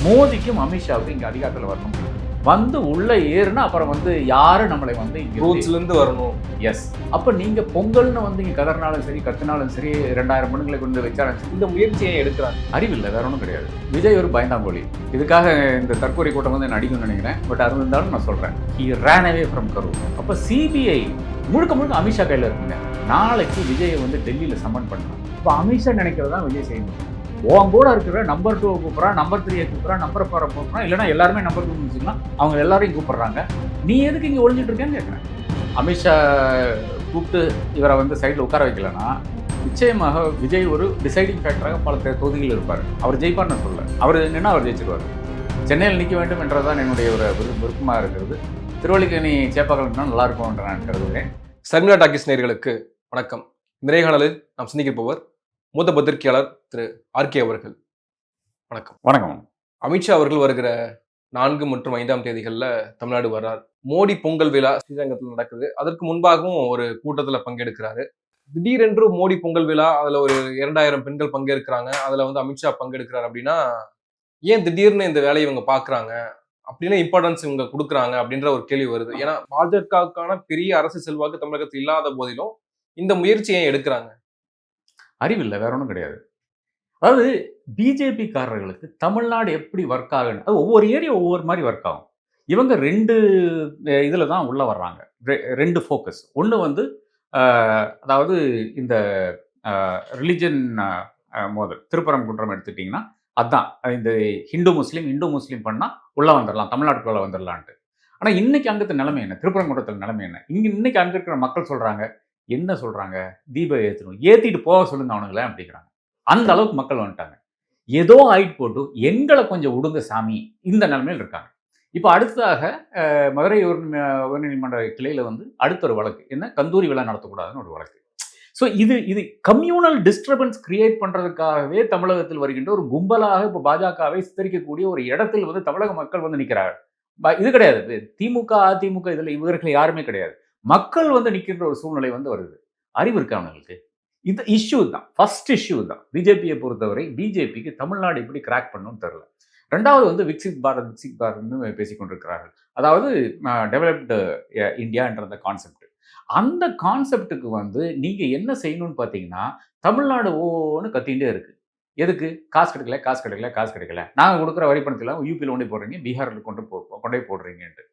மோடிக்கும் அமித்ஷாவுக்கும் இங்கே அதிகாரத்தில் வரணும். வந்து உள்ளே ஏறுனா அப்புறம் வந்து யாரும் நம்மளை வந்து ரூட்ஸ்லேருந்து வரணும். எஸ். அப்போ நீங்கள் பொங்கல்னு வந்து இங்கே கதறினாலும் சரி கத்தினாலும் சரி 2000 மணிகளை கொண்டு வச்சாலும் சரி இந்த முயற்சியை எடுக்கிறாங்க. அறிவில்லை, வேற ஒன்றும் கிடையாது. விஜய் ஒரு பயந்தாங்கோலி. இதுக்காக இந்த தற்கொலை கூட்டம் வந்து நடிக்கும்னு நினைக்கிறேன். பட் அது இருந்தாலும் நான் சொல்கிறேன், ஹி ரேன் அவே ஃப்ரம் கரூர். அப்போ சிபிஐ முழுக்க அமித்ஷா கையில் இருக்குங்க. நாளைக்கு விஜயை வந்து டெல்லியில் சம்மன் பண்ணணும். இப்போ அமித்ஷா நினைக்கிறதா விஜய் செய்யணும். உன் கூட இருக்கிற நம்பர் 2 கூப்பிட்றான், நம்பர் 3 கூப்பிட்றான், நம்பர் 4 கூப்பிட்றான், இல்லைனா எல்லாருமே நம்பர் 2 வச்சுக்கலாம். அவங்க எல்லாரையும் கூப்பிட்றாங்க. நீ எதுக்கு இங்கே ஒழிஞ்சிட்டு இருக்கேன்னு கேட்குறேன். அமித்ஷா கூப்பிட்டு இவரை வந்து சைடில் உட்கார வைக்கலன்னா நிச்சயமாக விஜய் ஒரு டிசைடிங் ஃபேக்டராக பல தொகுதிகள் இருப்பார். அவர் ஜெயிப்பார்னு சொல்ல, அவர் நின்னா அவர் ஜெயிச்சிருவார். சென்னையில் நிற்க வேண்டும் என்றதான் என்னுடைய ஒரு விருப்பமாக இருக்கிறது. திருவள்ளிக்கேணி சேப்பாக்கலன்னா நல்லா இருக்கும் என்று நான் கருதுகிறேன். சர்மிளா டாக்கீஸ் நேயர்களுக்கு வணக்கம். நேர்காணலில் நாம் சந்திக்கப்போவர் மூத்த பத்திரிகையாளர் திரு ஆர்கே அவர்கள். வணக்கம். வணக்கம். அமித்ஷா அவர்கள் வருகிற 4 மற்றும் 5ஆம் தேதிகளில் தமிழ்நாடு வர்றார். மோடி பொங்கல் விழா ஸ்ரீரங்கத்தில் நடக்குது. அதற்கு முன்பாகவும் ஒரு கூட்டத்தில் பங்கெடுக்கிறாரு. திடீரென்று மோடி பொங்கல் விழா, அதில் ஒரு 2000 பெண்கள் பங்கேற்கிறாங்க. அதில் வந்து அமித்ஷா பங்கெடுக்கிறார். அப்படின்னா ஏன் திடீர்னு இந்த வேலையை இவங்க பார்க்குறாங்க, அப்படின்னா இம்பார்ட்டன்ஸ் இவங்க கொடுக்குறாங்க அப்படின்ற ஒரு கேள்வி வருது. ஏன்னா பாஜகவுக்கான பெரிய அரசு செல்வாக்கு தமிழகத்தில் இல்லாத போதிலும் இந்த முயற்சியை எடுக்கிறாங்க. அறிவில்லை, வேற ஒன்றும் கிடையாது. அதாவது பிஜேபி காரர்களுக்கு தமிழ்நாடு எப்படி ஒர்க் ஆகுன்னு, அது ஒவ்வொரு ஏரியா ஒவ்வொரு மாதிரி ஒர்க் ஆகும். இவங்க 2 இதில் தான் உள்ளே வர்றாங்க. 2 ஃபோக்கஸ். ஒன்று வந்து அதாவது இந்த ரிலிஜன் மோதல், திருப்பரங்குன்றம் எடுத்துட்டிங்கன்னா அதுதான். இந்த இந்து முஸ்லீம் பண்ணால் உள்ளே வந்துடலாம், தமிழ்நாட்டுக்குள்ளே வந்துடலான்ட்டு. ஆனால் இன்னைக்கு அங்கத்து நிலைமை என்ன, திருப்பரங்குன்றத்தில் நிலைமை என்ன? இன்னைக்கு அங்கே இருக்கிற மக்கள் சொல்கிறாங்க, என்ன சொல்கிறாங்க, தீபம் ஏற்றணும், ஏற்றிட்டு போக சொல்லுங்க அவனுங்களே அப்படிங்கிறாங்க. அந்த அளவுக்கு மக்கள் வந்துட்டாங்க. ஏதோ ஆயிட்டு போட்டு எங்களை கொஞ்சம் விடுங்க சாமி, இந்த நிலைமையில் இருக்காங்க. இப்போ அடுத்ததாக மதுரை உயர்நீதிமன்ற கிளையில் வந்து அடுத்த ஒரு வழக்கு என்ன, கந்தூரி விழா நடத்தக்கூடாதுன்னு ஒரு வழக்கு. ஸோ இது கம்யூனல் டிஸ்டர்பன்ஸ் கிரியேட் பண்ணுறதுக்காகவே தமிழகத்தில் வருகின்ற ஒரு கும்பலாக இப்போ பாஜகவை சித்தரிக்கக்கூடிய ஒரு இடத்தில் வந்து தமிழக மக்கள் வந்து நிற்கிறார்கள். இது கிடையாது திமுக அதிமுக, இதில் இவர்கள் யாருமே கிடையாது. மக்கள் வந்து நிற்கின்ற ஒரு சூழ்நிலை வந்து வருது. அறிவு இருக்கு அவங்களுக்கு. இது இஷ்யூ தான், ஃபர்ஸ்ட் இஷ்யூ தான். பிஜேபியை பொறுத்தவரை பிஜேபிக்கு தமிழ்நாடு எப்படி கிராக் பண்ணணும்னு தெரியல. 2வது வந்து விக்சித் பாரத்னு பேசிக்கொண்டிருக்கிறார்கள். அதாவது டெவலப்டு இந்தியா என்ற அந்த கான்செப்ட். அந்த கான்செப்டுக்கு வந்து நீங்கள் என்ன செய்யணும்னு பார்த்தீங்கன்னா, தமிழ்நாடு ஓன்னு கத்திகிட்டே இருக்கு. எதுக்கு? காசு கிடைக்கல. நாங்கள் கொடுக்குற வரி பணத்தில் யூபியில் கொண்டு போடுறீங்க, பீகாரில் கொண்டு போய் போடுறீங்கன்ட்டு.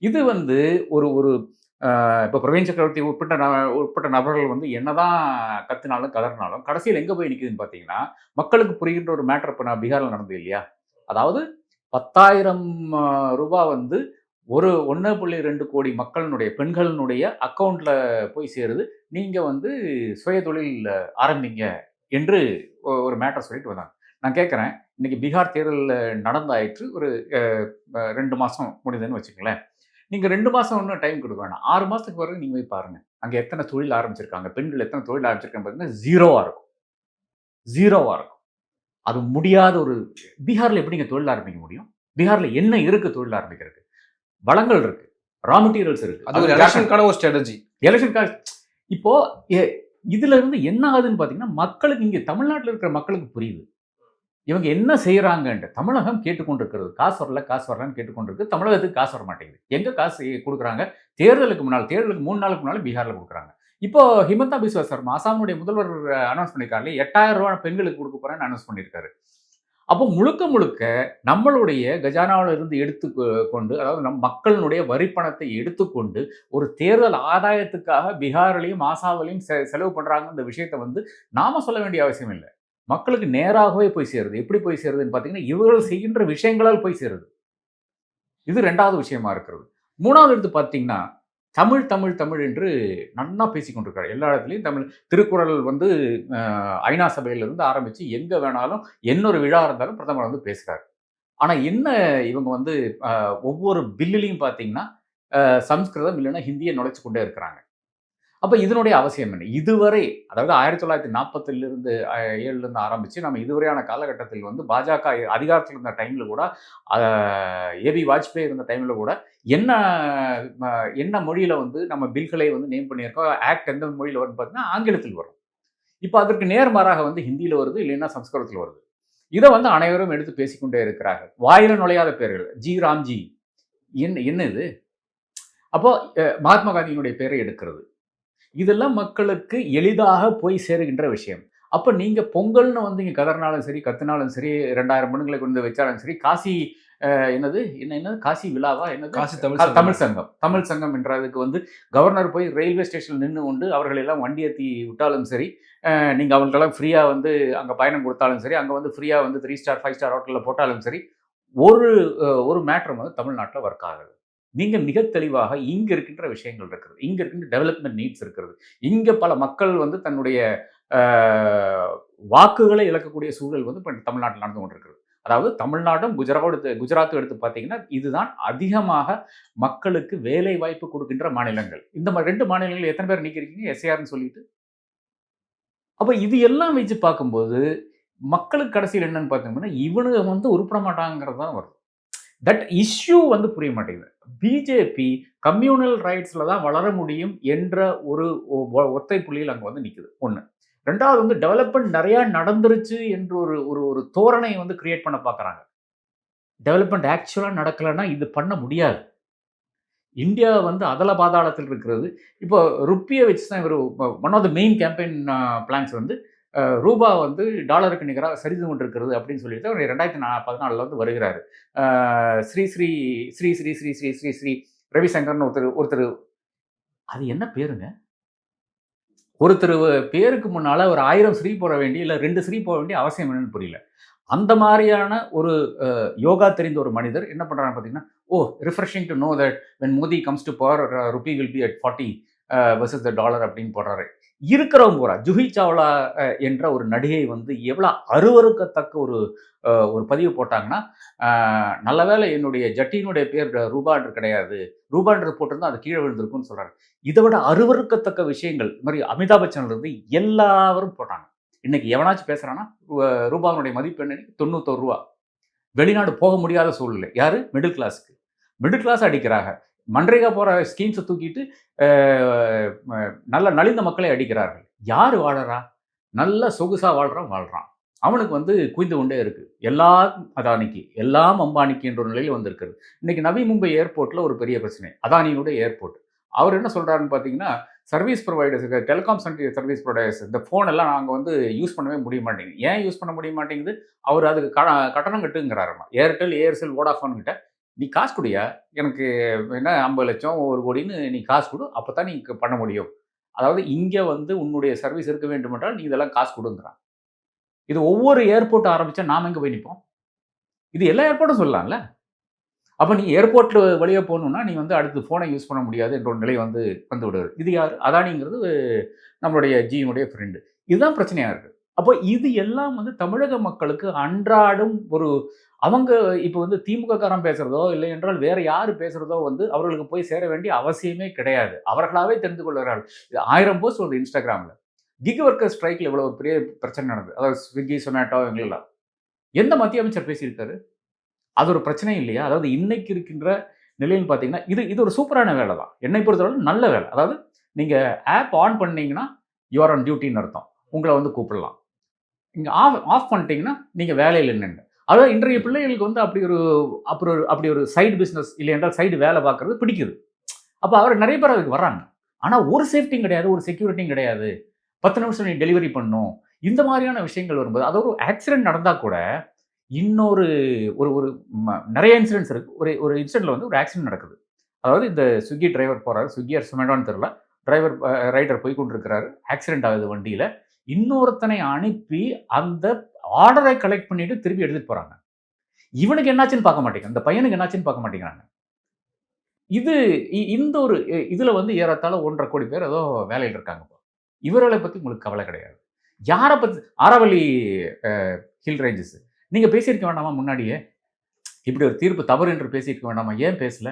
இது வந்து ஒரு இப்போ பிரவீன் சக்கரவர்த்தி உட்பட்ட நபர்கள் வந்து என்னதான் கத்தினாலும் கதறினாலும் கடைசியில் எங்கே போய் நிற்குதுன்னு பார்த்தீங்கன்னா, மக்களுக்கு புரிகின்ற ஒரு மேட்டர் இப்போ நான் பீகாரில் நடந்தது இல்லையா? அதாவது 10,000 ரூபாய் வந்து ஒரு 1.2 கோடி மக்களினுடைய பெண்களினுடைய அக்கௌண்ட்டில் போய் சேருது. நீங்கள் வந்து சுய தொழில் ஆரம்பிங்க என்று ஒரு மேட்டர் சொல்லிட்டு வந்தாங்க. நான் கேட்குறேன், இன்னைக்கு பீகார் தேர்தலில் நடந்தாயிற்று, ஒரு 2 மாதம் முடியுதுன்னு வச்சுக்கங்களேன். நீங்கள் 2 மாதம் ஒன்றும் டைம் கொடுக்க வேணாம். 6 மாதத்துக்கு பிறகு நீங்கள் போய் பாருங்கள், அங்கே எத்தனை தொழில் ஆரம்பிச்சிருக்காங்க, பெண்கள் எத்தனை தொழில் ஆரம்பிச்சிருக்காங்க பார்த்தீங்கன்னா ஜீரோவாக இருக்கும். அது முடியாத ஒரு பீகாரில் எப்படிங்க தொழில் ஆரம்பிக்க முடியும்? பீகாரில் என்ன இருக்குது தொழில் ஆரம்பிக்கிறதுக்கு? வளங்கள் இருக்குது, ரா மெட்டீரியல்ஸ் இருக்குது. அது ஒரு எலெக்ஷனுக்கான ஒரு ஸ்ட்ராட்டஜி. எலெக்ஷனுக்காக இப்போது இதில் இருந்து என்ன ஆகுதுன்னு பார்த்தீங்கன்னா, மக்களுக்கு இங்கே தமிழ்நாட்டில் இருக்கிற மக்களுக்கு புரியுது இவங்க என்ன செய்கிறாங்கன்ட்டு. தமிழகம் கேட்டுக்கொண்டிருக்கிறது, காசு வரலன்னு கேட்டுக்கொண்டிருக்கு. தமிழகத்துக்கு காசு வர மாட்டேங்குது. எங்கே காசு கொடுக்குறாங்க? தேர்தலுக்கு 3 நாளுக்கு முன்னால் பீகாரில் கொடுக்குறாங்க. இப்போ ஹிமந்தா பிஸ்வா சர்மா ஆசாமுடைய முதல்வர் அனௌன்ஸ் பண்ணியிருக்காரு, 8,000 ரூபாய் பெண்களுக்கு கொடுக்க போகிறேன்னு அனௌன்ஸ் பண்ணியிருக்காரு. அப்போ முழுக்க நம்மளுடைய கஜானாவில் இருந்து எடுத்துக்கொண்டு, அதாவது நம் மக்களினுடைய வரிப்பணத்தை எடுத்துக்கொண்டு ஒரு தேர்தல் ஆதாயத்துக்காக பீகாரிலையும் ஆசாவிலையும் செலவு பண்ணுறாங்க. இந்த விஷயத்தை வந்து நாம சொல்ல வேண்டிய அவசியம் இல்லை. மக்களுக்கு நேராகவே போய் சேருது. எப்படி போய் சேருதுன்னு பார்த்தீங்கன்னா, இவர்கள் செய்கின்ற விஷயங்களால் போய் சேருது. இது 2வது விஷயமா இருக்கிறது. 3வது எடுத்து பார்த்தீங்கன்னா, தமிழ் என்று நன்னா பேசிக்கொண்டிருக்காரு. எல்லா இடத்துலையும் தமிழ். திருக்குறள் வந்து ஐநா சபையிலிருந்து ஆரம்பித்து எங்கே வேணாலும் என்னொரு விழா இருந்தாலும் பிரதமர் வந்து பேசுகிறார். ஆனால் என்ன இவங்க வந்து ஒவ்வொரு பில்லுலையும் பார்த்தீங்கன்னா சம்ஸ்கிருதம் இல்லைன்னா ஹிந்தியை நுழைச்சு கொண்டே இருக்கிறாங்க. அப்போ இதனுடைய அவசியம் என்ன? இதுவரை, அதாவது 1947 7 ஆரம்பித்து நம்ம இதுவரையான காலகட்டத்தில் வந்து பாஜக அதிகாரத்தில் இருந்த டைமில் கூட, ஏபி வாஜ்பேயி இருந்த டைமில் கூட என்ன மொழியில் வந்து நம்ம பில்களை வந்து நேம் பண்ணியிருக்கோம், ஆக்ட் எந்த மொழியில் வரும்னு பார்த்தீங்கன்னா ஆங்கிலத்தில் வரும். இப்போ அதற்கு நேர்மாறாக வந்து ஹிந்தியில் வருது, இல்லைன்னா சம்ஸ்கிருதத்தில் வருது. இதை வந்து அனைவரும் எடுத்து பேசிக்கொண்டே இருக்கிறார்கள். வாயில நுழையாத பேர்கள். ஜி ராம்ஜி, என்ன என்ன இது? அப்போ மகாத்மா காந்தியினுடைய பேரை எடுக்கிறது. இதெல்லாம் மக்களுக்கு எளிதாக போய் சேருகின்ற விஷயம். அப்ப நீங்க பொங்கல்னு வந்து இங்க கதறினாலும் சரி, கத்துனாலும் சரி, 2000 பெண்களை கொண்டு வச்சாலும் சரி, காசி என்னது என்னது காசி விழாவா என்னது? காசி தமிழ் தமிழ் சங்கம். தமிழ் சங்கம் என்றதுக்கு வந்து கவர்னர் போய் ரயில்வே ஸ்டேஷன்ல நின்று கொண்டு அவர்கள் எல்லாம் வண்டி ஏத்தி விட்டாலும் சரி, நீங்க அவங்களுக்கெல்லாம் ஃப்ரீயா வந்து அங்க பயணம் கொடுத்தாலும் சரி, அங்க வந்து ஃப்ரீயா வந்து 3 ஸ்டார் 5 ஸ்டார் ஹோட்டல்ல போட்டாலும் சரி, ஒரு ஒரு மேட்டர் வந்து தமிழ்நாட்டுல ஒர்க் ஆகுது. நீங்க மிக தெளிவாக இங்க இருக்கின்ற விஷயங்கள் இருக்கிறது. இங்க இருக்கின்ற டெவலப்மென்ட் நீட்ஸ் இருக்கிறது. இங்க பல மக்கள் வந்து தன்னுடைய அ வாக்குகளை இழக்கக்கூடிய சூழல் வந்து இப்ப தமிழ்நாட்டில் நடந்து கொண்டிருக்கிறது. அதாவது தமிழ்நாடும் குஜராத்தும் எடுத்து பார்த்தீங்கன்னா, இதுதான் அதிகமாக மக்களுக்கு வேலை வாய்ப்பு கொடுக்கின்ற மாநிலங்கள். இந்த 2 மாநிலங்கள் எத்தனை பேர் நீக்கியிருக்கீங்க? எஸ்ஏஆர்ன்னு சொல்லிட்டு. அப்ப இது எல்லாம் வச்சு பார்க்கும்போது, மக்களுக்கு கடைசியில என்னன்னு பார்த்தீங்கன்னா, இவனுங்க வந்து உருப்பட மாட்டாங்கங்கிறது தான் வருது. தட் இஷ்யூ வந்து புரிய மாட்டேங்குது. பிஜேபி கம்யூனல் ரைட்ஸ்ல தான் வளர முடியும் என்ற ஒரு ஒத்தை புள்ளியில் அங்க வந்து நிக்குது. 1. 2வது வந்து டெவலப்மென்ட் நெறைய நடந்துருச்சு என்று ஒரு ஒரு ஒரு தோரணை வந்து கிரியேட் பண்ண பார்க்குறாங்க. டெவலப்மென்ட் ஆக்சுவலா நடக்கலன்னா இது பண்ண முடியாது. இந்தியா வந்து அதல பாதாளத்தில் இருக்கிறது. இப்போ ருப்பிய வச்சு தான் இவரு one of the main campaign plans வந்து ரூபா வந்து டாலருக்கு நிகரா சரிந்து கொண்டிருக்கிறது அப்படின்னு சொல்லிட்டு அவர் 2014 வந்து வருகிறாரு. ஸ்ரீ ஸ்ரீ ஸ்ரீ ஸ்ரீ ஸ்ரீ ஸ்ரீ ஸ்ரீ ஸ்ரீ ரவிசங்கர்னு ஒருத்தர் அது என்ன பேருங்க? ஒருத்தர் பேருக்கு முன்னால ஒரு 1000 ஸ்ரீ போட வேண்டிய, இல்ல 2 ஸ்ரீ போட வேண்டிய அவசியம் என்னன்னு புரியல. அந்த மாரியான ஒரு யோகா தெரிந்த ஒரு மனிதர் என்ன பண்றாங்க பார்த்தீங்கன்னா, refreshing to know that when Modi comes to power Ruby will be at 40 versus the dollar அப்படின்னு போடுறாரு. இருக்கிறவங்க பூரா ஜூஹி சாவ்லா என்ற ஒரு நடிகை வந்து எவ்வளோ அருவருக்கத்தக்க ஒரு ஒரு பதிவு போட்டாங்கன்னா, நல்ல வேளை என்னுடைய ஜட்டியினுடைய பேர் ரூபான்று கிடையாது. ரூபான்றது போட்டிருந்தா அது கீழே விழுந்திருக்கும்னு சொல்றாரு. இதை விட அருவருக்கத்தக்க விஷயங்கள் இந்த மாதிரி அமிதாப் பச்சன்ல இருந்து எல்லாரும் போட்டாங்க. இன்னைக்கு எவனாச்சும் பேசுறான்னா, ரூபாவினுடைய மதிப்பு என்ன? ரூ. 91. வெளிநாடு போக முடியாத சூழ்நிலை. யாரு? மிடில் கிளாஸ்க்கு. மிடில் கிளாஸ் அடிக்கிறாங்க. மன்ரேகா போற ஸ்கீம்ஸை தூக்கிட்டு நல்ல நலிந்த மக்களை அடிக்கிறார்கள். யாரு வாழறா? நல்ல சொகுசா வாழ்றான். அவனுக்கு வந்து குவிந்து கொண்டே இருக்கு. எல்லாம் அதானிக்கு, எல்லாம் அம்பானிக்கு என்ற ஒரு நிலையில் வந்திருக்கிறது. இன்னைக்கு நவி மும்பை ஏர்போர்ட்ல ஒரு பெரிய பிரச்சனை. அதானியுடைய ஏர்போர்ட். அவர் என்ன சொல்றாருன்னு பார்த்தீங்கன்னா, service providers, telecom service providers, இந்த ஃபோன் எல்லாம் நாங்க வந்து யூஸ் பண்ணவே முடிய மாட்டேங்குது. ஏன் யூஸ் பண்ண முடிய மாட்டேங்குது? அவர் அதுக்கு கட்டணம் கட்டுங்கிறாராமா. ஏர்டெல், ஏர்செல், வோடாஃபோன் கிட்ட நீ காசு குடுயா, எனக்கு என்ன 50 லட்சம் 1 கோடின்னு நீ காசு கொடு, அப்பதான் நீ பண்ண முடியும். அதாவது இங்க வந்து உன்னுடைய சர்வீஸ் இருக்க வேண்டும் என்றால் நீ இதெல்லாம் காசு கொடுங்கிறான். இது ஒவ்வொரு ஏர்போர்ட் ஆரம்பிச்சா நாம எங்க போய் நிப்போம்? இது எல்லா ஏர்போர்ட்டும் சொல்லலாம்ல. அப்ப நீ ஏர்போர்ட்ல வழியா போகணும்னா நீ வந்து அடுத்து ஃபோனை யூஸ் பண்ண முடியாது என்ற ஒரு நிலை வந்து விடுது. இது யாரு? அதானிங்கிறது நம்மளுடைய ஜியினுடைய ஃப்ரெண்டு. இதுதான் பிரச்சனையா இருக்கு. அப்போ இது எல்லாம் வந்து தமிழக மக்களுக்கு அன்றாடம் ஒரு அவங்க இப்போ வந்து திமுக காரன் பேசுறதோ, இல்லை என்றால் வேற யாரு பேசுறதோ வந்து அவர்களுக்கு போய் சேர வேண்டிய அவசியமே கிடையாது. அவர்களாவே தெரிந்து கொள்கிறார்கள். இது 1000 போஸ்ட் வருது Instagramல. கிக் ஒர்க்கர் ஸ்ட்ரைக்ல இவ்வளவு ஒரு பெரிய பிரச்சனை நடந்தது. அதாவது ஸ்விக்கி, சொமேட்டோ இவங்களெல்லாம். எந்த மத்திய அமைச்சர் பேசியிருக்காரு? அது ஒரு பிரச்சனை இல்லையா? அதாவது இன்னைக்கு இருக்கின்ற நிலைன்னு பார்த்தீங்கன்னா, இது இது ஒரு சூப்பரான வேலை தான். என்னை பொறுத்தவரை நல்ல வேலை. அதாவது நீங்க ஆப் ஆன் பண்ணீங்கன்னா, யூ ஆர் ஆன் டியூட்டின்னு அர்த்தம். உங்கள வந்து கூப்பிடலாம். நீங்க ஆஃப் பண்ணிட்டீங்கன்னா, நீங்க வேலையில இல்லைன்னு. அதாவது இன்றைய பிள்ளைகளுக்கு வந்து அப்படி ஒரு சைடு பிசினஸ் இல்லை என்றால் சைடு வேலை பார்க்கறது பிடிக்குது. அப்ப நெறைய பேர் அதுக்கு வர்றாங்க. ஆனா ஒரு சேஃப்டியும் கிடையாது, ஒரு செக்யூரிட்டியும் கிடையாது. 10 நிமிஷம் நீ டெலிவரி பண்ணணும். இந்த மாதிரியான விஷயங்கள் வரும்போது, அது ஒரு ஆக்சிடென்ட் நடந்தா கூட, இன்னொரு ஒரு ஒரு நெறைய இன்சிடென்ட்ஸ் இருக்கு. ஒரு ஒரு இன்சிடென்ட்ல வந்து ஒரு ஆக்சிடென்ட் நடக்குது. அதாவது இந்த ஸ்விக்கி டிரைவர் போறாரு. ஸ்விக்கி ஆர் சொமேட்டோன்னு தெரியல. டிரைவர் ரைடர் போய் கொண்டிருக்கிறாரு. ஆக்சிடென்ட் ஆகுது வண்டியில. இன்னொருத்தனை அனுப்பி அந்த ஆர்டரை கலெக்ட் பண்ணிட்டு திருப்பி எடுத்துட்டு போறாங்க. இவனுக்கு என்னாச்சுன்னு பார்க்க மாட்டேங்கிறாங்க. அந்த பையனுக்கு என்னாச்சுன்னு பார்க்க மாட்டேங்கிறாங்க. இது இந்த ஒரு இதுல வந்து ஏறத்தாழ 1.5 கோடி பேர் ஏதோ வேலையில இருக்காங்க. இவர்களை பத்தி உங்களுக்கு கவலை கிடையாது. யார பத்தி ஆரவல்லி அ ஹில் ரேஞ்சஸ். நீங்க பேசியிருக்க வேண்டாமா முன்னாடியே? இப்படி ஒரு தீர்ப்பு தவறு என்று பேசியிருக்க வேண்டாமா? ஏன் பேசல?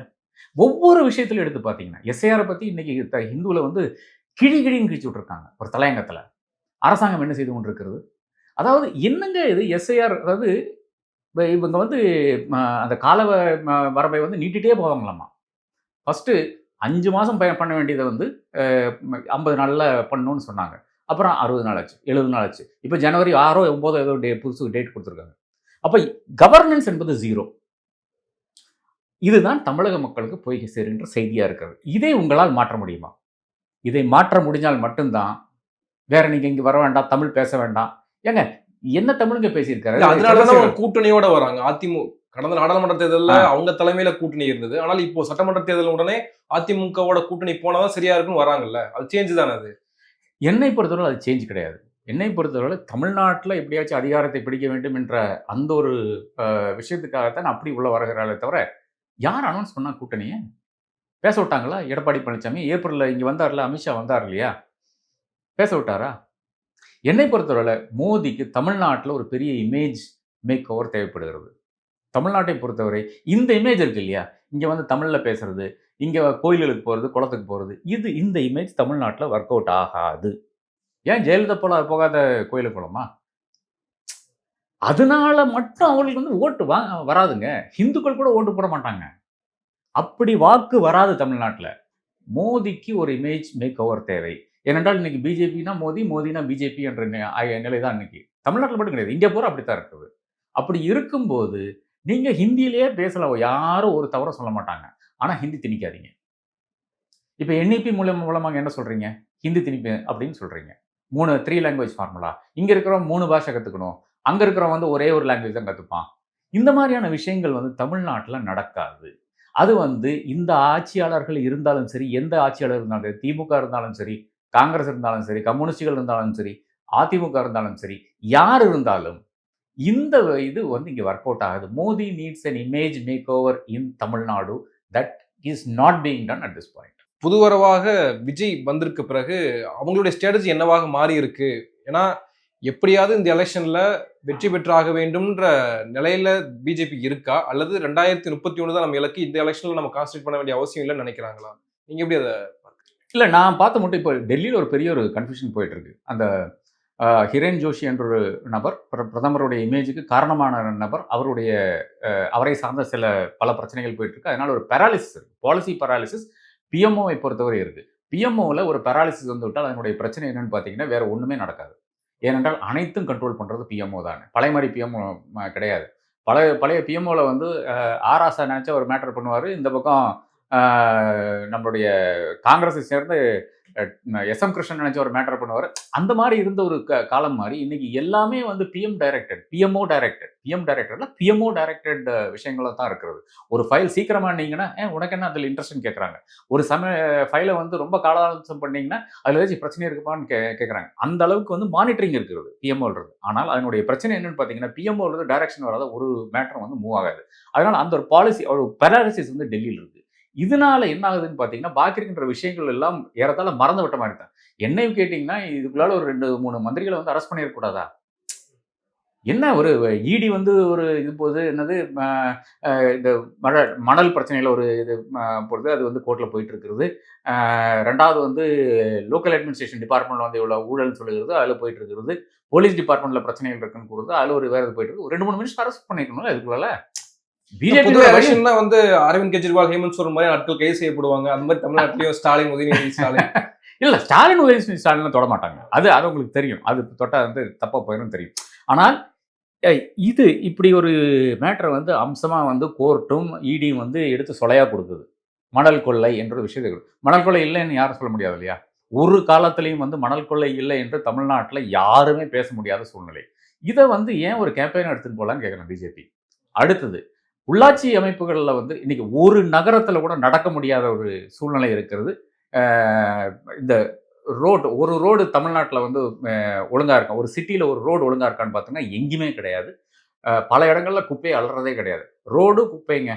ஒவ்வொரு விஷயத்திலும் எடுத்து பார்த்தீங்கன்னா, எஸ்ஐஆர பத்தி இன்னைக்கு ஹிந்துவுல வந்து கிழி கிழின்னு கிழிச்சு விட்டுருக்காங்க. ஒரு தலையங்கத்துல. அரசாங்கம் என்ன செய்து கொண்டிருக்கிறது? அதாவது என்னங்க இது எஸ்ஐஆர்? அதாவது இவங்க வந்து அந்த கால வரம்பை வந்து நீட்டிட்டே போவாங்களாமா. ஃபர்ஸ்ட்டு 5 மாசம் பண்ண வேண்டியத வந்து 50 நாள்ல பண்ணணும்னு சொன்னாங்க. அப்புறம் 60 நாள் ஆச்சு, 70 நாள் ஆச்சு. இப்ப ஜனவரி 6ஓ 9ஓ ஏதோ புதுசு டேட் குடுத்துருக்காங்க. அப்ப கவர்னன்ஸ் என்பது ஜீரோ. இதுதான் தமிழக மக்களுக்கு போய் சேருகின்ற செய்தியா இருக்கிறது. இதை உங்களால் மாற்ற முடியுமா? இதை மாற்ற முடிஞ்சால் மட்டும்தான், வேற நீங்க இங்க வர வேண்டாம், தமிழ் பேச வேண்டாம். ஏங்க என்ன தமிழுங்க பேசியிருக்காரு? இல்ல அதனாலதான் அவங்க கூட்டணியோட வராங்க. கடந்த நாடாளுமன்ற தேர்தல்ல ஆ. அவங்க தலைமையில கூட்டணி இருந்தது. ஆனால் இப்போ சட்டமன்ற தேர்தல் உடனே அதிமுகவோட கூட்டணி போனாதான் சரியா இருக்குன்னு வராங்கல்ல. அது சேஞ்ச் தானே அது. என்னை பொறுத்தவரை அது சேஞ்ச் கிடையாது. என்னை பொறுத்தவரை தமிழ்நாட்டுல எப்படியாச்சும் அதிகாரத்தை பிடிக்க வேண்டும் என்ற அந்த ஒரு விஷயத்துக்காகத்தான் அப்படி உள்ள வருகிறார்களே தவிர, யார் அனௌன்ஸ் பண்ணா கூட்டணிய? பேச விட்டாங்களா? எடப்பாடி பழனிசாமி ஏப்ரல்ல இங்க வந்தார்ல, அமித்ஷா வந்தார் இல்லையா? பேச விட்டாரா? என்னை பொறுத்தவரையில மோடிக்கு தமிழ்நாட்டுல ஒரு பெரிய இமேஜ் மேக் ஓவர் தேவைப்படுகிறது. தமிழ்நாட்டை பொறுத்தவரை இந்த இமேஜ் இருக்கு இல்லையா? இங்க வந்து தமிழ்ல பேசுறது, இங்க கோயில்களுக்கு போறது, குளத்துக்கு போறது. இந்த இமேஜ் தமிழ்நாட்டுல வொர்க் அவுட் ஆகாது. ஏன் ஜெயலலிதா போகாத கோயிலுக்கு குளமா? அதனால மட்டும் அவங்களுக்கு வந்து ஓட்டு வராதுங்க. இந்துக்கள் கூட ஓட்டு போட மாட்டாங்க. அப்படி வாக்கு வராது தமிழ்நாட்டுல. மோடிக்கு ஒரு இமேஜ் மேக் ஓவர் தேவை. ஏனென்றால் இன்னைக்கு பிஜேபினா மோடி, மோடினா பிஜேபி என்ற நிலை தான் இன்னைக்கு. தமிழ்நாட்டுல மட்டும் கிடையாது. இந்தியா பூரா அப்படித்தான் இருக்குது. அப்படி இருக்கும்போது நீங்க ஹிந்தியிலேயே பேசலாம். யாரும் ஒரு தவறும் சொல்ல மாட்டாங்க. ஆனா ஹிந்தி திணிக்காதீங்க. இப்ப என்இபி மூலமாக என்ன சொல்றீங்க? ஹிந்தி திணிப்பு அப்படின்னு சொல்றீங்க. 3 லாங்குவேஜ் ஃபார்முலா. இங்க இருக்கிறவன் 3 பாஷை கத்துக்கணும். அங்க இருக்கிறவன் வந்து ஒரே ஒரு லாங்குவேஜ் தான் கத்துப்பான். இந்த மாதிரியான விஷயங்கள் வந்து தமிழ்நாட்டுல நடக்காது. அது வந்து இந்த ஆட்சியாளர்கள் இருந்தாலும் சரி, எந்த ஆட்சியாளர் இருந்தாலும் சரி, திமுக இருந்தாலும் சரி, காங்கிரஸ் இருந்தாலும் சரி, கம்யூனிஸ்டுகள் இருந்தாலும் சரி, அதிமுக இருந்தாலும் சரி, யார் இருந்தாலும் இந்த இது வந்து இங்க வொர்க் அவுட் ஆகாது. Modi needs an image makeover in Tamil Nadu. That is not being done at this point. புதுவரவாக விஜய் வந்திருக்க பிறகு அவங்களுடைய ஸ்ட்ராட்டஜி என்னவாக மாறி இருக்கு? ஏன்னா எப்படியாவது இந்த எலெக்ஷன்ல வெற்றி பெற்றாக வேண்டும்ன்ற நிலையில பிஜேபி இருக்கா? அல்லது 2031 தான் நம்ம இலக்கு, இந்த எலெக்ஷன்ல நம்ம கான்சன்ட்ரேட் பண்ண வேண்டிய அவசியம் இல்லைன்னு நினைக்கிறாங்களா? நீங்க எப்படி அதை இல்ல நான் பார்த்த மட்டும் இப்போ டெல்லியில ஒரு பெரிய ஒரு கன்ஃபியூஷன் போயிட்டு இருக்கு. அந்த ஹிரேன் ஜோஷி என்ற ஒரு நபர் பிரதமருடைய இமேஜுக்கு காரணமான நபர். அவரை சார்ந்த பல பிரச்சனைகள் போயிட்டு இருக்கு. அதனால ஒரு பெராலிசிஸ் இருக்கு. பாலிசி பெராலிசிஸ் பிஎம்ஓவை பொறுத்தவரை இருக்கு. பிஎம்ஓவில் ஒரு பெராலிசிஸ் வந்து விட்டால் அதனுடைய பிரச்சனை என்னன்னு பார்த்தீங்கன்னா வேற ஒன்றுமே நடக்காது. ஏனென்றால் அனைத்தும் கண்ட்ரோல் பண்ணுறது பிஎம்ஓ தான். பழைய மாதிரி பிஎம்ஓ கிடையாது. பழைய பிஎம்ஓவில் வந்து ஆராசா நினைச்சா ஒரு மேட்டர் பண்ணுவார். இந்த பக்கம் நம்மளுடைய காங்கிரஸை சேர்ந்து எஸ்எம் கிருஷ்ணன் நினைச்ச ஒரு மேட்டர் பண்ணுவார். அந்த மாதிரி இருந்த ஒரு காலம் மாதிரி இன்னைக்கு எல்லாமே வந்து பிஎம்ஓ டைரக்டட் விஷயங்கள தான் இருக்கிறது. ஒரு ஃபைல் சீக்கிரமா நீங்கன்னா உனக்கு என்ன அதில் இன்ட்ரெஸ்ட்னு கேட்குறாங்க. ஒரு ஃபைலை வந்து ரொம்ப காலதாமதம் பண்ணீங்கன்னா அதில் ஏதாச்சும் பிரச்சனை இருக்குமான்னு கேட்குறாங்க. அந்த அளவுக்கு வந்து மானிட்டரிங் இருக்கிறது பிஎம்ஓன்றது. ஆனால் அதனுடைய பிரச்சனை என்னன்னு பார்த்தீங்கன்னா பிஎம்ஓ டைரக்ஷன் வராத ஒரு மேட்டர் வந்து மூவ் ஆகாது. அதனால அந்த ஒரு பாலிசி ஒரு பெராலிசிஸ் வந்து டெல்லியில் இருக்கு. இதனால என்ன ஆகுதுன்னு பார்த்தீங்கன்னா, பாக்கி இருக்கின்ற விஷயங்கள் எல்லாம் ஏறத்தாழ மறந்து விட்ட மாதிரி தான். என்னையும் கேட்டீங்கன்னா, இதுக்குள்ளால ஒரு 2, 3 மந்திரிகள வந்து அரெஸ்ட் பண்ணியிருக்கக்கூடாதா? என்ன ஒரு இடி வந்து ஒரு இது போது என்னது இந்த மணல் பிரச்சனையில ஒரு இது போடுது. அது வந்து கோர்ட்ல போயிட்டு இருக்கிறது. 2வது வந்து லோக்கல் அட்மினிஸ்ட்ரேஷன் டிபார்ட்மெண்ட்ல வந்து இவ்வளோ ஊழல்னு சொல்லுகிறது. அதில் போயிட்டு இருக்கிறது. போலீஸ் டிபார்ட்மெண்ட்ல பிரச்சனைகள் இருக்குன்னு கூறுது. அதில் ஒரு வேற இது போயிட்டு இருக்கு. 2, 3 மினிஸ்டர் அரெஸ்ட் பண்ணிருக்கணும்ல இதுக்குள்ள. புது பிஜேபி எலெக்ஷன்னா வந்து அரவிந்த் கெஜ்ரிவால், ஹேமந்த் சோரன் மாதிரி ஆட்கள் கைது செய்யப்படுவாங்க. அந்த மாதிரி தமிழ்நாட்டிலையும் ஸ்டாலின், உதயநிதி ஸ்டாலின் இல்ல ஸ்டாலின் உதயநிதி ஸ்டாலின் தொட மாட்டாங்க. அது உங்களுக்கு தெரியும். அது தொட்டா வந்து தப்பா போயிடும் தெரியும். ஆனால் இது இப்படி ஒரு மேட்டரை வந்து அம்சமா வந்து கோர்ட்டும் இடியும் வந்து எடுத்து சொலையா கொடுக்குது. மணல் கொள்ளை என்ற விஷயத்தை மணல் கொள்ளை இல்லைன்னு யாரும் சொல்ல முடியாது இல்லையா? ஒரு காலத்திலையும் வந்து மணல் கொள்ளை இல்லை என்று தமிழ்நாட்டில் யாருமே பேச முடியாத சூழ்நிலை. இதை வந்து ஏன் ஒரு கேம்பெயின் எடுத்துட்டு போகலான்னு கேட்குறேன் பிஜேபி. அடுத்தது உள்ளாட்சி அமைப்புகள்ல வந்து இன்னைக்கு ஒரு நகரத்துல கூட நடக்க முடியாத ஒரு சூழ்நிலை இருக்கிறது. இந்த ஒரு ரோடு தமிழ்நாட்டுல வந்து ஒழுங்கா இருக்கா? ஒரு சிட்டில ஒரு ரோடு ஒழுங்கா இருக்கான்னு பார்த்தீங்கன்னா எங்கேயுமே கிடையாது. பல இடங்கள்ல குப்பையை அள்ளுறதே கிடையாது. ரோடு, குப்பைங்க.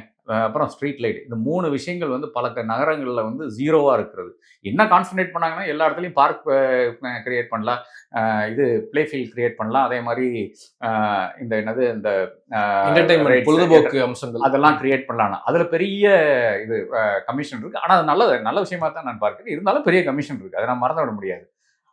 அப்புறம் ஸ்ட்ரீட் லைட். இந்த 3 விஷயங்கள் வந்து பல நகரங்கள்ல வந்து ஜீரோவா இருக்கிறது. என்ன கான்சன்ட்ரேட் பண்ணாங்கன்னா எல்லா இடத்துலயும் பார்க் கிரியேட் பண்ணலாம். இது பிளே ஃபீல்ட் கிரியேட் பண்ணலாம். அதே மாதிரி இந்த என்னது இந்த என்டர்டைன்மெண்ட் பொழுதுபோக்கு அம்சங்கள் அதெல்லாம் கிரியேட் பண்ணலாம். அதுல பெரிய இது கமிஷன் இருக்கு. ஆனா அது நல்ல விஷயமா தான் நான் பார்க்கிறேன். இருந்தாலும் பெரிய கமிஷன் இருக்கு. அதை நான் மறந்து விட முடியாது.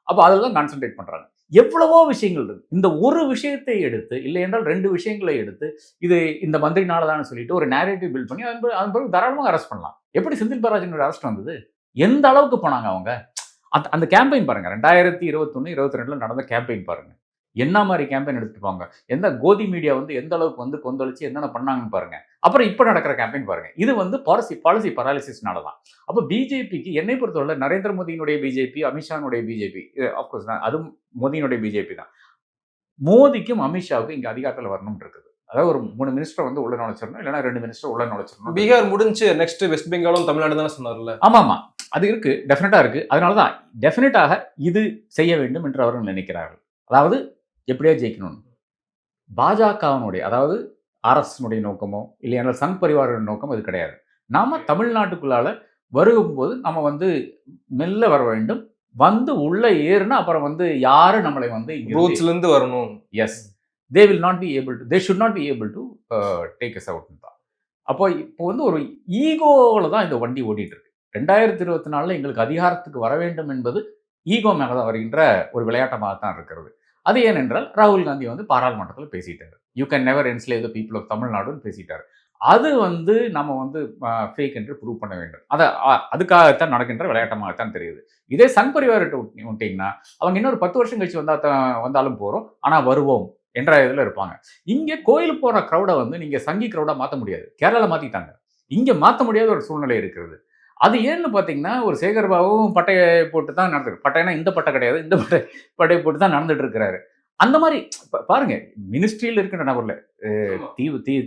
அப்போ அதில் தான் கான்சென்ட்ரேட் பண்றாங்க. எவ்வளவோ விஷயங்கள் இருக்கு. இந்த ஒரு விஷயத்தை எடுத்து, இல்லை என்றால் 2 விஷயங்களை எடுத்து, இது இந்த மந்திரினால தான் சொல்லிட்டு ஒரு நேரேட்டிவ் பில்ட் பண்ணி அதன் பிறகு தாராளமாக அரெஸ்ட் பண்ணலாம். எப்படி செந்தில் பாலாஜியோட அரெஸ்ட் வந்தது? எந்த அளவுக்கு போனாங்க அவங்க? அந்த கேம்பெயின் பாருங்க. 2021, 22ல நடந்த கேம்பெயின் பாருங்க. என்ன மாதிரி கேம்பெயின் எடுத்துப்பாங்க, எந்த கோதி மீடியா வந்து எந்த அளவுக்கு வந்து கொந்தளிச்சு என்னென்ன பண்ணாங்கன்னு பாருங்க. அப்புறம் இப்ப நடக்கிற கேம்பெயின் பாருங்க. இது வந்து பாலிசி பராலிசிஸ்னால தான். அப்ப பிஜேபிக்கு என்னை பொறுத்தவரை நரேந்திர மோடியினுடைய பிஜேபி, அமித்ஷானுடைய பிஜேபி, ஆஃப்கோர்ஸ் அதுவும் மோடியினுடைய பிஜேபி தான். மோடிக்கும் அமித்ஷாவுக்கும் இங்க அதிகாரத்துல வரணும்னு இருக்குது. அதாவது ஒரு 3 மினிஸ்டர் வந்து உள்ள நுழைச்சிடணும், இல்லைன்னா 2 மினிஸ்டர் உள்ள நுழைச்சிடணும். பீகார் முடிஞ்சு நெக்ஸ்ட் வெஸ்ட் பெங்காலும் தமிழ்நாடு தானே சொன்னார்ல. ஆமாமா. அது இருக்கு. டெஃபினட்டா இருக்கு. அதனால தான் டெஃபினட்டாக இது செய்ய வேண்டும் என்று அவர்கள் நினைக்கிறார்கள். அதாவது எப்படியோ ஜெயிக்கணும்னு. பாஜகவினுடைய அதாவது ஆர்எஸ்னுடைய நோக்கமோ, இல்லையானால் சங் பரிவாரின் நோக்கம் அது கிடையாது. நாம தமிழ்நாட்டுக்குள்ளால வருகும்போது நம்ம வந்து மெல்ல வர வேண்டும். வந்து உள்ள ஏறுனா அப்புறம் வந்து யாரு நம்மளை வந்து ரூட்ஸ்ல இருந்து வரணும். Yes. They will not be able to they should not be able to take us out தான். அப்போ இப்போ வந்து ஒரு ஈகோவில் தான் இந்த வண்டி ஓடிட்டு இருக்கு. 2024 எங்களுக்கு அதிகாரத்துக்கு வர வேண்டும் என்பது ஈகோ மேலே தான் வருகின்ற ஒரு விளையாட்டமாக தான் இருக்கிறது. அது ஏனென்றால் ராகுல் காந்தி வந்து பாராளுமன்றத்தில் பேசிட்டாரு. You can never enslave the people of தமிழ்நாடுன்னு பேசிட்டாரு. அது வந்து நம்ம வந்து ஃபேக் என்று ப்ரூவ் பண்ண வேண்டும். அதுக்காகத்தான் நடக்கின்ற விளையாட்டமாகத்தான் தெரியுது. இதே சங் பரிவார்கிட்ட விட்டீங்கன்னா அவங்க இன்னொரு 10 வருஷம் கழிச்சு வந்தாலும் போகிறோம், ஆனால் வருவோம் என்ற இதில் இருப்பாங்க. இங்கே கோயிலுக்கு போகிற க்ரௌடை வந்து நீங்கள் சங்கி க்ரௌடாக மாற்ற முடியாது. கேரளாவில் மாற்றிட்டாங்க. இங்கே மாற்ற முடியாத ஒரு சூழ்நிலை இருக்கிறது. அது ஏன்னு பார்த்தீங்கன்னா ஒரு சேகர்பாபுவும் பட்டையை போட்டு தான் நடந்துருக்கு. பட்டைனா இந்த பட்டை கிடையாது, இந்த பட்டையை போட்டு தான் நடந்துட்டு இருக்கிறாரு. அந்த மாதிரி பாருங்க, மினிஸ்ட்ரியில் இருக்கின்ற நபர்ல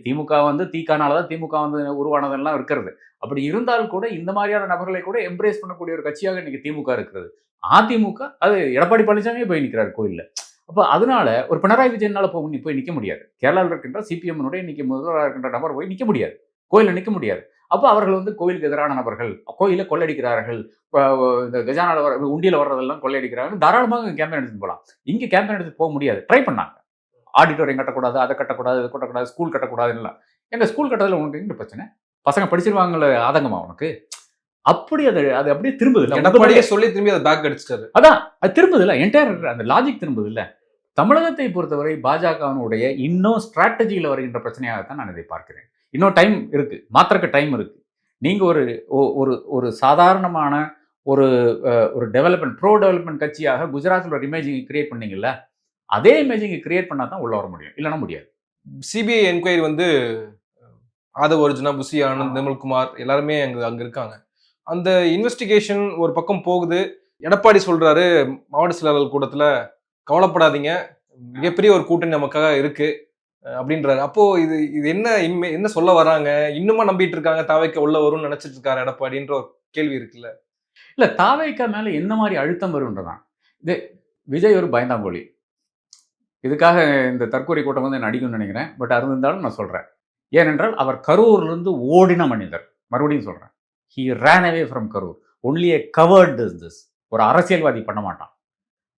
திமுக வந்து தீக்கானால தான் திமுக வந்து உருவானதெல்லாம் இருக்கிறது. அப்படி இருந்தால் கூட இந்த மாதிரியான நபர்களை கூட எம்ப்ரேஸ் பண்ணக்கூடிய ஒரு கட்சியாக இன்னைக்கு திமுக இருக்கிறது. அதிமுக அது எடப்பாடி பழனிசாமியே போய் நிற்கிறார் கோயிலில். அப்போ அதனால ஒரு பினராயி விஜயனால போய் நிற்க முடியாது. கேரளாவில் இருக்கின்ற சிபிஎம்னுடைய இன்னைக்கு முதல்வராக இருக்கின்ற நபர் போய் நிற்க முடியாது, கோயிலில் நிற்க முடியாது. அப்போ அவர்கள் வந்து கோயிலுக்கு எதிரான நபர்கள், கோயிலை கொள்ளையடிக்கிறார்கள், இந்த கஜானால உண்டியில் வர்றதெல்லாம் கொள்ளையடிக்கிறார்கள், தாராளமாக கேம்பெயின் எடுத்துட்டு போகலாம். இங்கே கேம்பெயின் எடுத்துட்டு போக முடியாது. ட்ரை பண்ணாங்க. ஆடிட்டோரியம் கட்டக்கூடாது, அதை கட்டக்கூடாது, இது கட்டக்கூடாது, ஸ்கூல் கட்டக்கூடாதுன்னு. எங்க ஸ்கூல் கட்டதில் உனக்கு எங்க பிரச்சனை? பசங்க படிச்சிருவாங்கள ஆதங்கமா உனக்கு? அப்படி அது அப்படியே திரும்புது இல்லை. எடப்பாடியே சொல்லி திரும்பி அதை பேக் அடிச்சிட்டாரு. அதான் அது திரும்புது இல்லை. என்டையர் அந்த லாஜிக் திரும்புது இல்லை. தமிழகத்தை பொறுத்தவரை பாஜகவினுடைய இன்னும் ஸ்ட்ராட்டஜியில் வருகின்ற பிரச்சனையாகத்தான் நான் இதை பார்க்கிறேன். இன்னும் டைம் இருக்கு, மாத்திரக்கு டைம் இருக்கு. நீங்க ஒரு சாதாரணமான ஒரு டெவலப்மெண்ட் ப்ரோ டெவலப்மெண்ட் கட்சியாக குஜராத்தில் ஒரு இமேஜிங் கிரியேட் பண்ணீங்கல்ல, அதே இமேஜிங் கிரியேட் பண்ணா தான் உள்ள வர முடியும், இல்லைன்னா முடியாது. சிபிஐ என்கொயரி வந்து ஆதவ் அர்ஜுனா, புசி ஆனந்த், நிர்மல்குமார் எல்லாருமே அங்க இருக்காங்க. அந்த இன்வெஸ்டிகேஷன் ஒரு பக்கம் போகுது. எடப்பாடி சொல்றாரு மாவட்ட செயலாளர் கூட்டத்துல, கவலைப்படாதீங்க, மிகப்பெரிய ஒரு கூட்டணி நமக்காக இருக்கு அப்படின்றாரு. அப்போ இது என்ன சொல்ல வராங்க? இன்னுமா நம்பிட்டு இருக்காங்க தாவேக்கா உள்ள வரும்னு நினைச்சிட்டு இருக்காரு எடப்பாடின்ற ஒரு கேள்வி இருக்குல்ல. இல்ல, தாவேக்கா மேல என்ன மாதிரி அழுத்தம் வரும்ன்றதான். இது விஜய் ஒரு பயந்தாங்கோலி. இதுக்காக இந்த தற்கொலை கூட்டம் வந்து என்ன அடிக்கும்னு நினைக்கிறேன். பட் அது இருந்தாலும் நான் சொல்றேன். ஏனென்றால் அவர் கரூர்லேருந்து ஓடின மனிதர். மறுபடியும் சொல்றேன், he ran away from Karur. only a coward does this. ஒரு அரசியல்வாதி பண்ண மாட்டான்.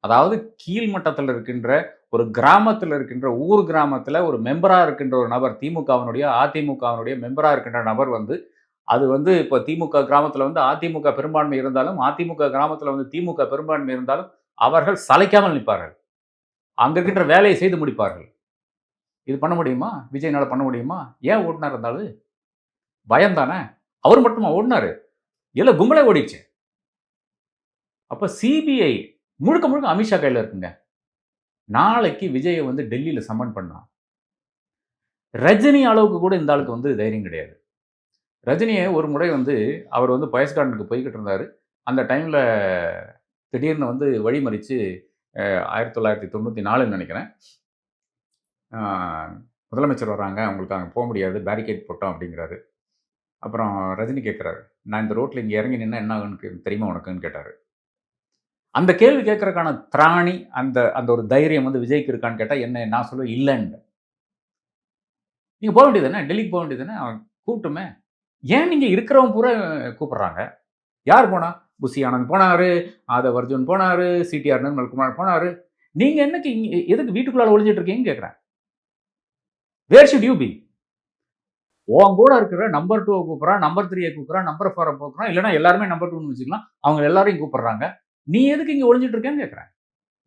அதாவது கீழ்மட்டத்தில் இருக்கின்ற ஒரு கிராமத்தில் இருக்கின்ற ஊர் கிராமத்தில் ஒரு மெம்பராக இருக்கின்ற ஒரு நபர், திமுகவினுடைய அதிமுகவினுடைய மெம்பராக இருக்கின்ற நபர் வந்து அது வந்து இப்போ திமுக கிராமத்தில் வந்து அதிமுக பெரும்பான்மை இருந்தாலும், அதிமுக கிராமத்தில் வந்து திமுக பெரும்பான்மை இருந்தாலும் அவர்கள் சளைக்காமல் நிற்பார்கள். அங்கே இருக்கின்ற வேலையை செய்து முடிப்பார்கள். இது பண்ண முடியுமா? விஜய்னால பண்ண முடியுமா? ஏன் ஓடினார் இருந்தாலும்? பயம் தானே. அவர் மட்டுமா ஓடினாரு? இல்லை, கும்பலே ஓடிச்சு. அப்போ சிபிஐ முழுக்க முழுக்க அமித்ஷா கையில் இருக்குங்க. நாளைக்கு விஜயை வந்து டெல்லியில் சம்மன் பண்ணான். ரஜினி அளவுக்கு கூட இந்த ஆளுக்கு வந்து தைரியம் கிடையாது. ரஜினியை ஒரு முறை வந்து அவர் வந்து பயஸ் கார்டனுக்கு போய்கிட்டு இருந்தார். அந்த டைமில் திடீர்னு வந்து வழிமறித்து 1994 நினைக்கிறேன், முதலமைச்சர் வர்றாங்க, அவங்களுக்கு அங்கே போக முடியாது, பேரிகேட் போட்டோம் அப்படிங்கிறாரு. அப்புறம் ரஜினி கேட்குறாரு, நான் இந்த ரோட்டில் இங்கே இறங்கி நின்னா என்ன ஆகுன்னு தெரியுமா உனக்குன்னு கேட்டார். அந்த கேள்வி கேட்கறதுக்கான திராணி, அந்த ஒரு தைரியம் வந்து விஜய்க்கு இருக்கான்னு கேட்டால் என்ன நான் சொல்லுவேன், இல்லைன்னு. நீங்கள் போக வேண்டியது தானே, டெல்லிக்கு போக வேண்டியது தானே, அவன் கூப்பிட்டுமே. ஏன் நீங்கள் இருக்கிறவங்க பூரா கூப்பிட்றாங்க? யார் போனா? புசி ஆனந்த் போனார், ஆதவ் அர்ஜுன் போனார், சிடிஆர் நிர்மல்குமார் போனார். நீங்கள் என்னக்கு எதுக்கு வீட்டுக்குள்ளால ஒழிஞ்சிட்டு இருக்கீங்கன்னு கேட்குறேன். Where should you be? உன் கூட இருக்கிற நம்பர் 2 கூப்பிட்றான், நம்பர் 3 கூப்பிட்றான், நம்பர் 4 கூப்பிட்றான், இல்லைன்னா எல்லாருமே நம்பர் 2ன்னு வச்சுக்கலாம், அவங்க எல்லாரையும் கூப்பிட்றாங்க. நீ எதுக்கு இங்கே ஒழிஞ்சிட்டு இருக்கேன்னு கேட்குறேன்.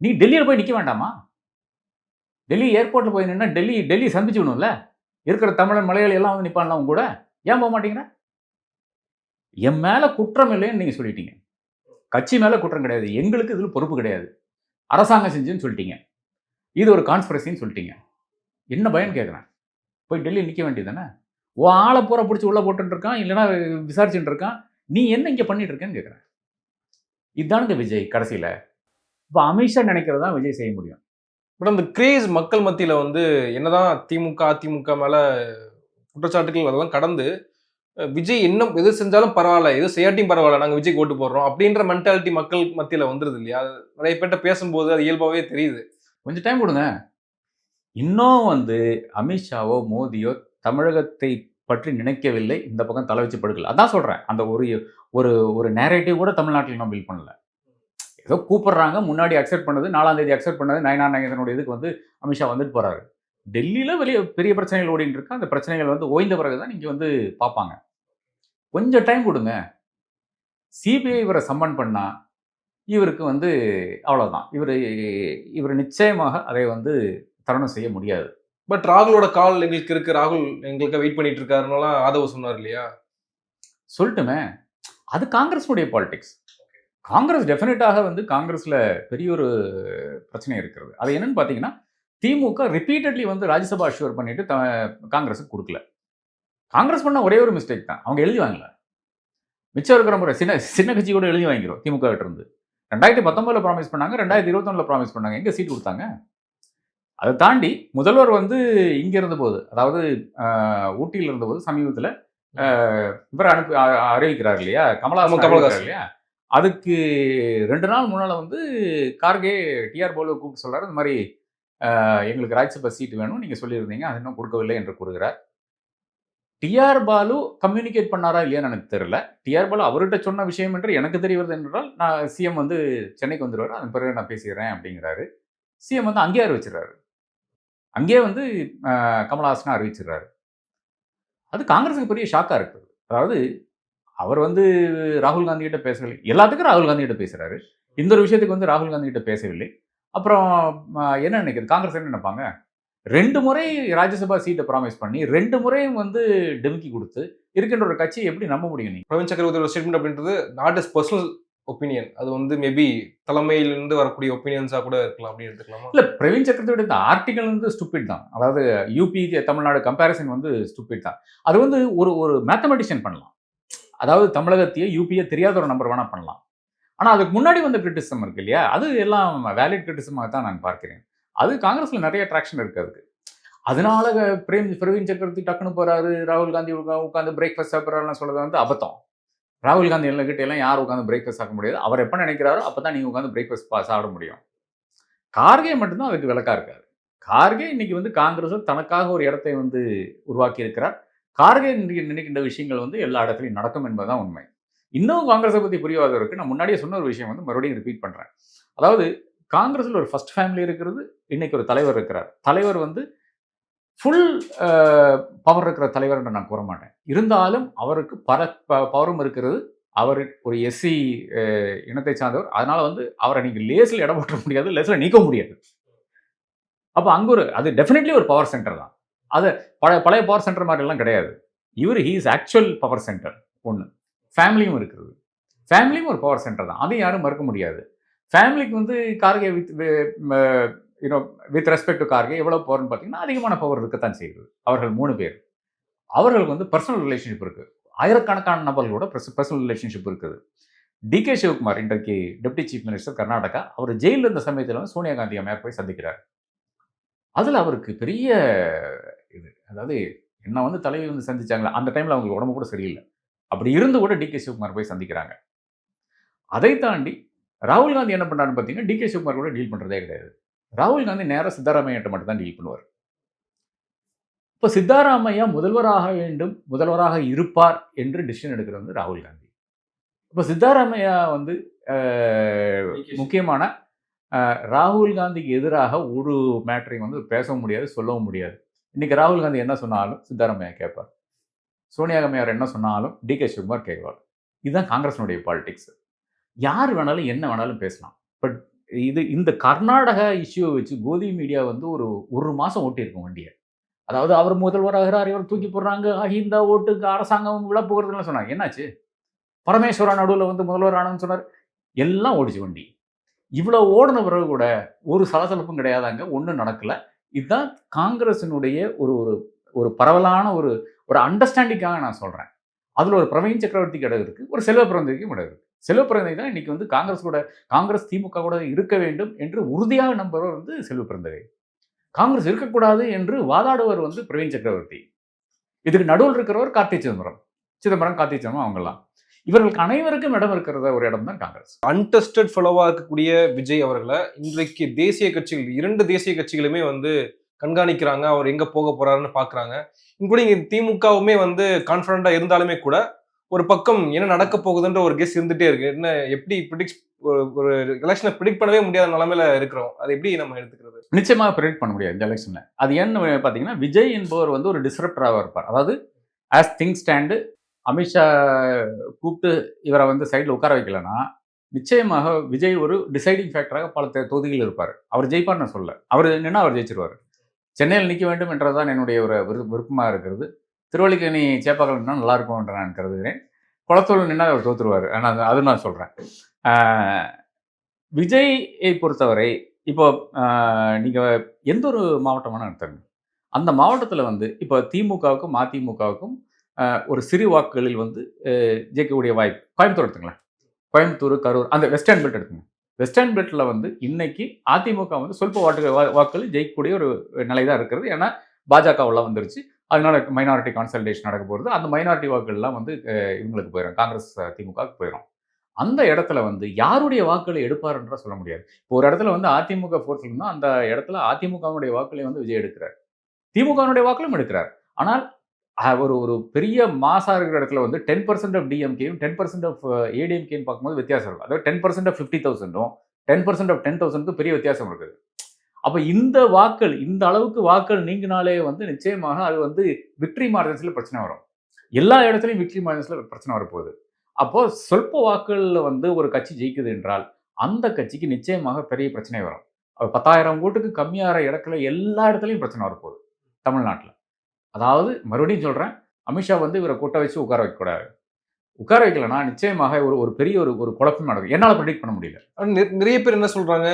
நீ டெல்லியில் போய் நிற்க வேண்டாமா? டெல்லி ஏர்போர்ட்டில் போய் நின்னா டெல்லி சந்திச்சுக்கணும்ல. இருக்கிற தமிழன் மலையாளி எல்லாம் வந்து நிற்பான்ல அவங்க கூட. ஏன் போக மாட்டேங்கிற? என் மேலே குற்றம் இல்லைன்னு நீங்கள் சொல்லிட்டீங்க. கட்சி மேலே குற்றம் கிடையாது, எங்களுக்கு இதில் பொறுப்பு கிடையாது, அரசாங்கம் செஞ்சுன்னு சொல்லிட்டீங்க. இது ஒரு கான்ஸ்பிரசின்னு சொல்லிட்டீங்க. என்ன பயன்னு கேட்குறேன். போய் டெல்லி நிற்க வேண்டியது தானே. உன் ஆளை பூரா பிடிச்சி உள்ளே போட்டுட்டு இருக்கான், இல்லைன்னா விசாரிச்சுட்டு இருக்கான். நீ என்ன இங்கே பண்ணிட்டு இருக்கேன்னு கேட்குறேன். இதுதானுங்க விஜய் கடைசியில். இப்போ அமித்ஷா நினைக்கிறதா விஜய் செய்ய முடியும். பட் அந்த கிரேஸ் மக்கள் மத்தியில வந்து என்னதான் திமுக, அதிமுக மேல குற்றச்சாட்டுகள் அதெல்லாம் கடந்து விஜய் என்ன எது செஞ்சாலும் பரவாயில்ல, எது செய்யாட்டியும் பரவாயில்ல, நாங்க விஜய்க்கு ஓட்டு போடுறோம் அப்படின்ற மென்டாலிட்டி மக்கள் மத்தியில வந்துருது இல்லையா? அது நிறைய பேர்ட்ட பேசும்போது அது இயல்பாவே தெரியுது. கொஞ்சம் டைம் கொடுங்க. இன்னும் வந்து அமித்ஷாவோ மோடியோ தமிழகத்தை பற்றி நினைக்கவில்லை. இந்த பக்கம் தலை வச்சு படுக்கல. அதான் சொல்றேன். அந்த ஒரு ஒரு ஒரு நேரேட்டிவ் கூட தமிழ்நாட்டில் நம்ம பில்ட் பண்ணல. ஏதோ கூப்பிடுறாங்க, முன்னாடி அக்செப்ட் பண்ணது, 4ஆம் தேதி அக்செப்ட் பண்ணது, நயனார் நாகேந்திரனுடைய இதுக்கு வந்து அமித்ஷா வந்துட்டு போறாரு. டெல்லியில வெளியே பெரிய பிரச்சனைகள் ஓடிட்டு இருக்கு. அந்த பிரச்சனைகள் வந்து ஓய்ந்த பிறகு தான் நீங்க வந்து பார்ப்பாங்க. கொஞ்சம் டைம் கொடுங்க. சிபிஐ இவரை சம்மன் பண்ணா இவருக்கு வந்து அவ்வளவுதான். இவர் நிச்சயமாக அதை வந்து தருணம் செய்ய முடியாது. பட் ராகுலோட கால் எங்களுக்கு இருக்கு, ராகுல் எங்களுக்கு வெயிட் பண்ணிட்டு இருக்காருன்னெல்லாம் ஆதவ சொன்னார் இல்லையா? சொல்லட்டுமே. அது காங்கிரஸுடைய பாலிடிக்ஸ். காங்கிரஸ் டெஃபினட்டாக வந்து காங்கிரஸ்ல பெரிய ஒரு பிரச்சனை இருக்கிறது. அது என்னன்னு பார்த்தீங்கன்னா, திமுக ரிப்பீட்டட்லி வந்து ராஜ்யசபா அஷ்யூர் பண்ணிட்டு காங்கிரஸுக்கு கொடுக்கல. காங்கிரஸ் பண்ண ஒரே ஒரு மிஸ்டேக் தான். அவங்க எழுதி வாங்கல. மிச்சம் இருக்கிற முறை சின்ன சின்ன கட்சி கூட எழுதி வாங்கிரும் திமுக கிட்ட இருந்து. 2019ல ப்ராமிஸ் பண்ணாங்க, 2021ல ப்ராமிஸ் பண்ணாங்க. எங்க சீட் கொடுத்தாங்க? அதை தாண்டி முதல்வர் வந்து இங்க இருந்தபோது, அதாவது ஊட்டியில் இருந்தபோது சமீபத்தில் இவர் அறிவிக்கிறார் இல்லையா, கமலஹாசன் அறிவிக்கிறார் இல்லையா, அதுக்கு 2 நாள் முன்னால வந்து கார்கே டிஆர் பாலுவை கூப்பிட்டு சொல்றாரு, இந்த மாதிரி எங்களுக்கு ராஜ்யசபா சீட் வேணும், நீங்க சொல்லியிருந்தீங்க, அது இன்னும் கொடுக்கவில்லை என்று கூறுகிறார். டிஆர் பாலு கம்யூனிகேட் பண்ணாரா இல்லையான்னு எனக்கு தெரியல. டிஆர் பாலு அவர்கிட்ட சொன்ன விஷயம் என்று எனக்கு தெரிவது என்றால், நான் சிஎம் வந்து சென்னைக்கு வந்துடுவார், அதன் பிறகு நான் பேசிக்கிறேன் அப்படிங்கிறாரு. சிஎம் வந்து அங்கேயே அறிவிச்சிடறாரு. அங்கேயே வந்து கமலஹாசனை அறிவிச்சிடுறாரு. அது காங்கிரஸுக்கு பெரிய ஷாக்கா இருக்குது. அதாவது அவர் வந்து ராகுல் காந்தி கிட்ட பேசவில்லை. எல்லாத்துக்கும் ராகுல் காந்தி கிட்ட பேசுறாரு. இந்த ஒரு விஷயத்துக்கு வந்து ராகுல் காந்தி கிட்ட பேசவில்லை. அப்புறம் என்ன நினைக்கிறது? காங்கிரஸ் என்ன நினைப்பாங்க? 2 முறை ராஜ்யசபா சீட்டை ப்ராமிஸ் பண்ணி 2 முறையும் வந்து டிமிக்கி கொடுத்து இருக்கின்ற ஒரு கட்சியை எப்படி நம்ப முடியும் நீங்க? பிரவீன் சக்கரவர்த்தியோட ஸ்டேட்மெண்ட் அப்படின்றது நாட் இஸ் பர்சனல் ஒப்பீனியன். அது வந்து மேபி தலைமையிலிருந்து வரக்கூடிய ஒப்பீனியன்ஸா கூட இருக்கலாம் அப்படின்னு எடுத்துக்கலாமா? இல்ல, பிரவீன் சக்கரவர்த்தியோட இந்த ஆர்டிகல் வந்து ஸ்டூபிட் தான். அதாவது யூபி தமிழ்நாடு கம்பேரிசன் வந்து ஸ்டூபிட் தான். அது வந்து ஒரு மேத்தமெட்டிஷியன் பண்ணலாம். அதாவது தமிழகத்தையே யூபியை தெரியாத ஒரு நம்பர் வேணா பண்ணலாம். ஆனா அதுக்கு முன்னாடி வந்த கிரிட்டிசிசம் இருக்கு இல்லையா, அது எல்லாம் வேலிட் கிரிட்டிசிசமாக தான் நான் பார்க்கிறேன். அது காங்கிரஸ்ல நிறைய ட்ராக்ஷன் இருக்கு அதுக்கு. அதனால பிரவீன் சக்கரவர்த்தி டக்குன்னு போறாரு, ராகுல் காந்தி உட்காந்து பிரேக்ஃபாஸ்ட் சாப்பிட்றாருன்னு சொல்றது வந்து அபத்தம். ராகுல் காந்தி கிட்ட எல்லாம் யார் உட்காந்து பிரேக்ஃபாஸ்ட் சாப்பிட முடியாது. அவர் எப்போ நினைக்கிறாரோ அப்பதான் நீங்க உட்காந்து பிரேக்ஃபாஸ்ட் சாப்பிட முடியும். கார்கே மட்டும்தான் அதுக்கு விளக்கா இருக்காரு. கார்கே இன்னைக்கு வந்து காங்கிரஸ் தனக்காக ஒரு இடத்தை வந்து உருவாக்கி இருக்கிறார். கார்கே நினைக்கின்ற விஷயங்கள் வந்து எல்லா இடத்துலையும் நடக்கும் என்பதுதான் உண்மை. இன்னும் காங்கிரஸை பற்றி புரியாத இருக்கு. நான் முன்னாடியே சொன்ன ஒரு விஷயம் வந்து மறுபடியும் ரிப்பீட் பண்றேன். அதாவது காங்கிரஸ்ல ஒரு ஃபர்ஸ்ட் ஃபேமிலி இருக்கிறது, இன்னைக்கு ஒரு தலைவர் இருக்கிறார். தலைவர் வந்து ஃபுல் பவர் இருக்கிற தலைவர் என்று நான் கூற மாட்டேன். இருந்தாலும் அவருக்கு பவரும் இருக்கிறது. அவர் ஒரு எஸ்சி இனத்தை சார்ந்தவர். அதனால வந்து அவரை நீங்க லேசில் இடம் போட்ட முடியாது, லேசில் நீக்க முடியாது. அப்போ அங்க அது டெஃபினெட்லி ஒரு பவர் சென்டர் தான். அது பழைய பவர் சென்டர் மாதிரி எல்லாம் கிடையாது. He is actual power centre ஒன்று. ஃபேமிலியும் இருக்கிறது. ஃபேமிலியும் ஒரு பவர் சென்டர் தான். அதையும் யாரும் மறுக்க முடியாது. ஃபேமிலிக்கு வந்து Kharge with respect to Kharge எவ்வளவு பவர்னு பார்த்தீங்கன்னா அதிகமான பவர் இருக்கத்தான் செய்யுது. அவர்கள் 3 பேர். அவர்களுக்கு வந்து பர்சனல் ரிலேஷன்ஷிப் இருக்கு. ஆயிரக்கணக்கான நபர்களோட பர்சனல் ரிலேஷன்ஷிப் இருக்குது. டிகே சிவகுமார் இன்றைக்கு டெப்டி சீஃப் மினிஸ்டர் கர்நாடகா, அவர் ஜெயிலில் இருந்த சமயத்தில் வந்து சோனியா காந்தி அம்மையார் போய் சந்திக்கிறார். அதில் அவருக்கு பெரிய இது, அதாவது என்ன வந்து தலைவி வந்து சந்திச்சாங்களா, அந்த டைமில் அவங்களுக்கு உடம்பு கூட சரியில்லை. அப்படி இருந்து கூட டிகே சிவகுமார் போய் சந்திக்கிறாங்க. அதை தாண்டி ராகுல் காந்தி என்ன பண்ணுறாருன்னு பார்த்தீங்கன்னா, டிகே சிவகுமார் கூட டீல் பண்ணுறதே கிடையாது. ராகுல் காந்தி நேராக சித்தாராமையிட்ட மட்டும் தான் டீல் பண்ணுவார். இப்போ சித்தாராமையா முதல்வராக வேண்டும், முதல்வராக இருப்பார் என்று டிசிஷன் எடுக்கிறது வந்து ராகுல் காந்தி. இப்போ சித்தாராமையா வந்து முக்கியமான ராகுல் காந்திக்கு எதிராக ஒரு மேட்டரையும் வந்து பேசவும் முடியாது, சொல்லவும் முடியாது. இன்னைக்கு ராகுல் காந்தி என்ன சொன்னாலும் சித்தாராமையா கேட்பார். சோனியா அம்மையார் என்ன சொன்னாலும் டிகே சிவகுமார் கேட்பார். இதுதான் காங்கிரஸினுடைய பாலிடிக்ஸ். யார் வேணாலும் என்ன வேணாலும் பேசலாம். பட் இந்த கர்நாடகா இஷ்யூவை வச்சு கோதி மீடியா வந்து ஒரு மாசம் ஓட்டியிருக்கும் வண்டியை. அதாவது அவர் முதல்வராகிறார், இவர் தூக்கி போடுறாங்க, இந்த ஓட்டுக்கு அரசாங்கம் விழ போகிறதுலாம் சொன்னாங்க. என்னாச்சு? பரமேஸ்வரா நடுவில் வந்து முதல்வர் ஆனன்னு சொன்னார். எல்லாம் ஓடிச்சு வண்டி. இவ்வளோ ஓடின பிறகு கூட ஒரு சலசலப்பும் கிடையாதாங்க, ஒன்றும் நடக்கல. இதுதான் காங்கிரசினுடைய ஒரு ஒரு ஒரு பரவலான ஒரு ஒரு அண்டர்ஸ்டாண்டிங்காக நான் சொல்றேன். அதுல ஒரு பிரவீன் சக்கரவர்த்திக்கு இடம் இருக்கு, ஒரு செல்வ பிறந்தகைக்கும் இடம் இருக்கு. செல்வ பிறந்தகை தான் இன்னைக்கு வந்து காங்கிரஸ் திமுக கூட இருக்க வேண்டும் என்று உறுதியாக நம்புறவர் வந்து செல்வ பிறந்தகை. காங்கிரஸ் இருக்கக்கூடாது என்று வாதாடுவர் வந்து பிரவீன் சக்கரவர்த்தி. இதுக்கு நடுவில் இருக்கிறவர் கார்த்தி சிதம்பரம். கார்த்தி சிதம்பரம் அவங்கெல்லாம். இவர்களுக்கு அனைவருக்கும் இடம் இருக்கிற ஒரு இடம் தான் காங்கிரஸ். அன்டெஸ்டட் ஃபெலோவா இருக்கக்கூடிய விஜய் அவர்களை இன்றைக்கு தேசிய கட்சிகள் 2 தேசிய கட்சிகளுமே வந்து கண்காணிக்கிறாங்க. அவர் எங்க போக போறாருன்னு பாக்குறாங்க. இன்க்ளூடிங் திமுகவுமே வந்து கான்பிடண்டா இருந்தாலுமே கூட ஒரு பக்கம் என்ன நடக்க போகுதுன்ற ஒரு கெஸ் இருந்துட்டே இருக்கு. என்ன எப்படி ஒரு எலெக்ஷனை ப்ரிடிக்ட் பண்ணவே முடியாத நிலைமையில இருக்கிறோம். அதை எப்படி நம்ம எடுத்துக்கிறது? நிச்சயமாக ப்ரிடிக்ட் பண்ண முடியாது இந்த எலெக்ஷன்ல. அது ஏன்னு பார்த்தீங்கன்னா, விஜய் என்பவர் வந்து ஒரு டிஸ்ரப்டராக இருப்பார். அதாவது ஆஸ் திங்ஸ் ஸ்டாண்டு அமித்ஷா கூப்பிட்டு இவரை வந்து சைடில் உட்கார வைக்கலன்னா, நிச்சயமாக விஜய் ஒரு டிசைடிங் ஃபேக்டராக பல தொகுதிகள் இருப்பார். அவர் ஜெயிப்பார் நான் சொல்ல. அவர் நின்னா அவர் ஜெயிச்சிருவார். சென்னையில் நிற்க வேண்டும் என்றதுதான் என்னுடைய ஒரு விருப்பமாக இருக்கிறது. திருவல்லிக்கேணி சேப்பாக்கம் நின்னா நல்லா இருக்கும் என்று நான் கருதுகிறேன். குளத்தூர் நின்னா அவர் தோத்துருவார். ஆனால் அது நான் சொல்கிறேன். விஜயை பொறுத்தவரை இப்போ நீங்கள் எந்த ஒரு மாவட்டமான எடுத்துங்க, அந்த மாவட்டத்தில் வந்து இப்போ திமுகவுக்கும் அதிமுகவுக்கும் ஒரு சிறு வாக்குகளில் வந்து ஜெயிக்கக்கூடிய வாய்ப்பு. கோயம்புத்தூர் எடுத்துங்களேன், கோயம்புத்தூர், கரூர், அந்த வெஸ்டர்ன் பெல்ட் எடுத்துங்க. வெஸ்டர்ன் பெல்ட்டில் வந்து இன்னைக்கு அதிமுக வந்து சொல்ப வாக்குகள் ஜெயிக்கக்கூடிய ஒரு நிலை தான் இருக்கிறது. ஏன்னா பாஜக உள்ள வந்துருச்சு. அதனால மைனாரிட்டி கான்சல்டேஷன் நடக்க போகிறது. அந்த மைனாரிட்டி வாக்குகள்லாம் வந்து இவங்களுக்கு போயிடும், காங்கிரஸ் திமுகவுக்கு போயிடும். அந்த இடத்துல வந்து யாருடைய வாக்குகளை எடுப்பாருன்ற சொல்ல முடியாது. இப்போ ஒரு இடத்துல வந்து அதிமுக ஃபோர்ஸ் இருந்தால் அந்த இடத்துல அதிமுகவுடைய வாக்குகளை வந்து விஜய் எடுக்கிறார், திமுகவுடைய வாக்குகளும் எடுக்கிறார். ஆனால் ஒரு ஒரு பெரிய மாசா இருக்கிற இடத்துல வந்து 10% ஆஃப் டிஎம்கேயும் 10% ஆஃப் ஏடிஎம்கேன்னு பார்க்கும்போது வித்தியாசம் இருக்கும். அதாவது 10% ஆஃப் 50,000ம் 10% ஆஃப் 10,000க்கும் பெரிய வித்தியாசம் இருக்குது. அப்போ இந்த வாக்கள், இந்த அளவுக்கு வாக்கள் நீங்கினாலே வந்து நிச்சயமாக அது வந்து விக்டரி மார்ஜின்ஸில் பிரச்சனை வரும். எல்லா இடத்துலையும் விக்டரி மார்ஜின்ஸில் பிரச்சனை வரப்போகுது. அப்போ சொல்ப வாக்குகளில் வந்து ஒரு கட்சி ஜெயிக்குது என்றால் அந்த கட்சிக்கு நிச்சயமாக பெரிய பிரச்சனை வரும். 10,000 ஓட்டுக்கு கம்மியாகிற இடத்துல எல்லா இடத்துலையும் பிரச்சனை வரப்போகுது தமிழ்நாட்டில். அதாவது மறுபடியும் சொல்கிறேன், அமித்ஷா வந்து இவரை கூட்ட வச்சு உட்கார வைக்கக்கூடாது. உட்கார வைக்கலன்னா நிச்சயமாக ஒரு பெரிய ஒரு குழப்பம் நடக்கும். என்னால் ப்ரெடிக்ட் பண்ண முடியல. நிறைய பேர் என்ன சொல்றாங்க,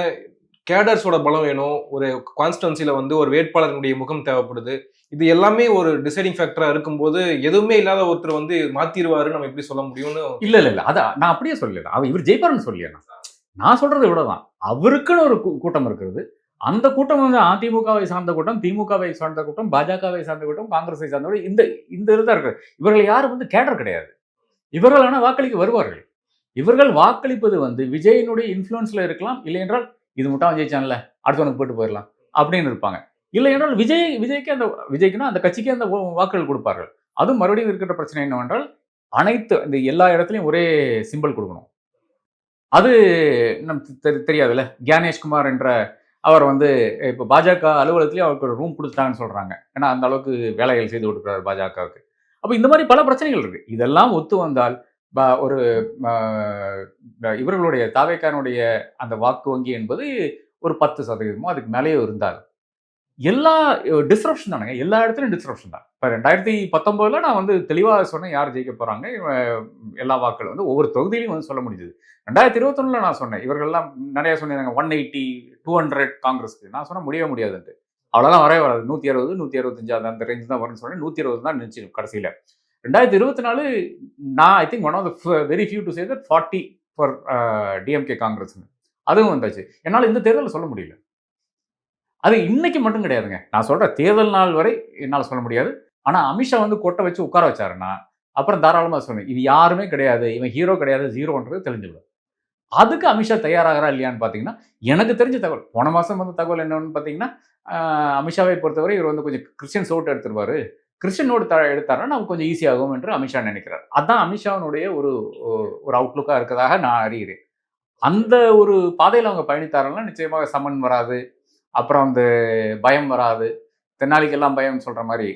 கேடர்ஸோட பலம் வேணும், ஒரு கான்ஸ்டன்சில வந்து ஒரு வேட்பாளர்களுடைய முகம் தேவைப்படுது. இது எல்லாமே ஒரு டிசைடிங் ஃபேக்டரா இருக்கும்போது எதுவுமே இல்லாத ஒருத்தர் வந்து மாத்திருவாரு நம்ம எப்படி சொல்ல முடியும்னு? இல்ல அதான் நான் அப்படியே சொல்லல. இவர் ஜெயிப்பாருன்னு சொல்லல. நான் சொல்றது இவ்வளவுதான். அவருக்குன்னு ஒரு கூட்டம் இருக்கிறது. அந்த கூட்டம் வந்து அதிமுகவை சார்ந்த கூட்டம், திமுகவை சார்ந்த கூட்டம், பாஜகவை சார்ந்த கூட்டம், காங்கிரஸை சார்ந்த இந்த இதுதான் இருக்கு. இவர்கள் யாரும் வந்து கேடர் கிடையாது. இவர்கள் ஆனால் வாக்களிக்க வருவார்கள். இவர்கள் வாக்களிப்பது வந்து விஜயனுடைய இன்ஃப்ளூயன்ஸ்ல இருக்கலாம். இல்லை என்றால் இது மட்டும் ஜெயிச்சான்ல அடுத்தவனுக்கு போட்டு போயிடலாம் அப்படின்னு இருப்பாங்க. இல்லை என்றால் விஜய்க்குன்னா அந்த கட்சிக்கு அந்த வாக்குகள் கொடுப்பார்கள். அதுவும் மறுபடியும் இருக்கிற பிரச்சனை என்னவென்றால் அனைத்து இந்த எல்லா இடத்துலையும் ஒரே சிம்பிள் கொடுக்கணும். அது நமக்கு தெரியாதுல்ல. கியானேஷ்குமார் என்ற அவர் வந்து இப்போ பாஜக அலுவலகத்திலேயே அவருக்கு ஒரு ரூம் கொடுத்துட்டாங்கன்னு சொல்றாங்க. ஏன்னா அந்த அளவுக்கு வேலைகள் செய்து கொடுக்குறாரு பாஜகவுக்கு. அப்போ இந்த மாதிரி பல பிரச்சனைகள் இருக்கு. இதெல்லாம் ஒத்து வந்தால் ஒரு இவர்களுடைய தாவேக்கானுடைய அந்த வாக்கு வங்கி என்பது ஒரு 10% அதுக்கு மேலேயே இருந்தால் எல்லா டிஸ்ரப்ஷன் தானுங்க. எல்லா இடத்துலையும் டிஸ்ரப்ஷன் தான். இப்போ 2019 நான் வந்து தெளிவாக சொன்னேன் யார் ஜெயிக்க போறாங்க, எல்லா வாக்குகள் வந்து ஒவ்வொரு தொகுதியிலையும் வந்து சொல்ல முடிஞ்சது. 2021 நான் சொன்னேன், இவர்கள்லாம் நிறைய சொன்னாங்க 180 200 காங்கிரஸ்க்கு. நான் சொன்ன முடியவே முடியாதுன்ட்டு. அவ்வளோதான் வரவே வராது. 160 165 அந்த ரேஞ்ச் தான் வரும்னு சொன்னேன். 120 தான் நினைச்சு கடைசியில். 2024 நான் I think one of the very few to say that 40 for DMK காங்கிரஸ்னு. அதுவும் வந்தாச்சு. என்னால் இந்த தேர்தலில் சொல்ல முடியல. அது இன்னைக்கு மட்டும் கிடையாதுங்க. நான் சொல்ற தேர்தல் நாள் வரை என்னால் சொல்ல முடியாது. ஆனால் அமித்ஷா வந்து கொட்டை வச்சு உட்கார வச்சாருன்னா அப்புறம் தாராளமாக சொன்னேன், இது யாருமே கிடையாது, இவன் ஹீரோ கிடையாது, ஜீரோன்றது தெரிஞ்சுவிடும். அதுக்கு அமித்ஷா தயாராகிறா இல்லையான்னு பார்த்தீங்கன்னா, எனக்கு தெரிஞ்ச தகவல், போன மாதம் வந்த தகவல் என்னன்னு பார்த்தீங்கன்னா, அமித்ஷாவை பொறுத்தவரை இவர் வந்து கொஞ்சம் கிறிஸ்டியன்ஸ் ஓட்டு எடுத்துருவாரு. கிறிஸ்டியன் ஓட்டு எடுத்தாருன்னா நமக்கு கொஞ்சம் ஈஸியாகும் என்று அமித்ஷா நினைக்கிறார். அதான் அமித்ஷாவினுடைய ஒரு அவுட்லுக்காக இருக்கிறதாக நான் அறிகிறேன். அந்த ஒரு பாதையில் அவங்க பயணித்தாருன்னா நிச்சயமாக சமன் வராது, அப்புறம் வந்து பயம் வராது, தென்னாலிக்கெல்லாம் பயம் சொல்ற மாதிரி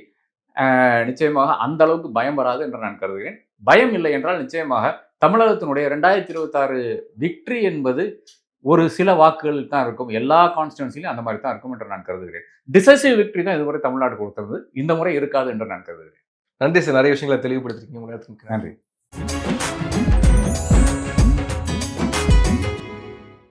நிச்சயமாக அந்த அளவுக்கு பயம் வராது என்று நான் கருதுகிறேன். பயம் இல்லை என்றால் நிச்சயமாக தமிழகத்தினுடைய 2026 விக்டரி என்பது ஒரு சில வாக்குகள் தான் இருக்கும். எல்லா கான்ஸ்டிட்யூன்சிலையும் அந்த மாதிரி தான் இருக்கும் என்று நான் கருதுகிறேன். டிசைசிவ் விக்டரி தான் இதுவரை தமிழ்நாடு கொடுத்தது. இந்த முறை இருக்காது என்று நான் கருதுகிறேன். நன்றி சார், நிறைய விஷயங்களை தெளிவுபடுத்திருக்கீங்க. நன்றி.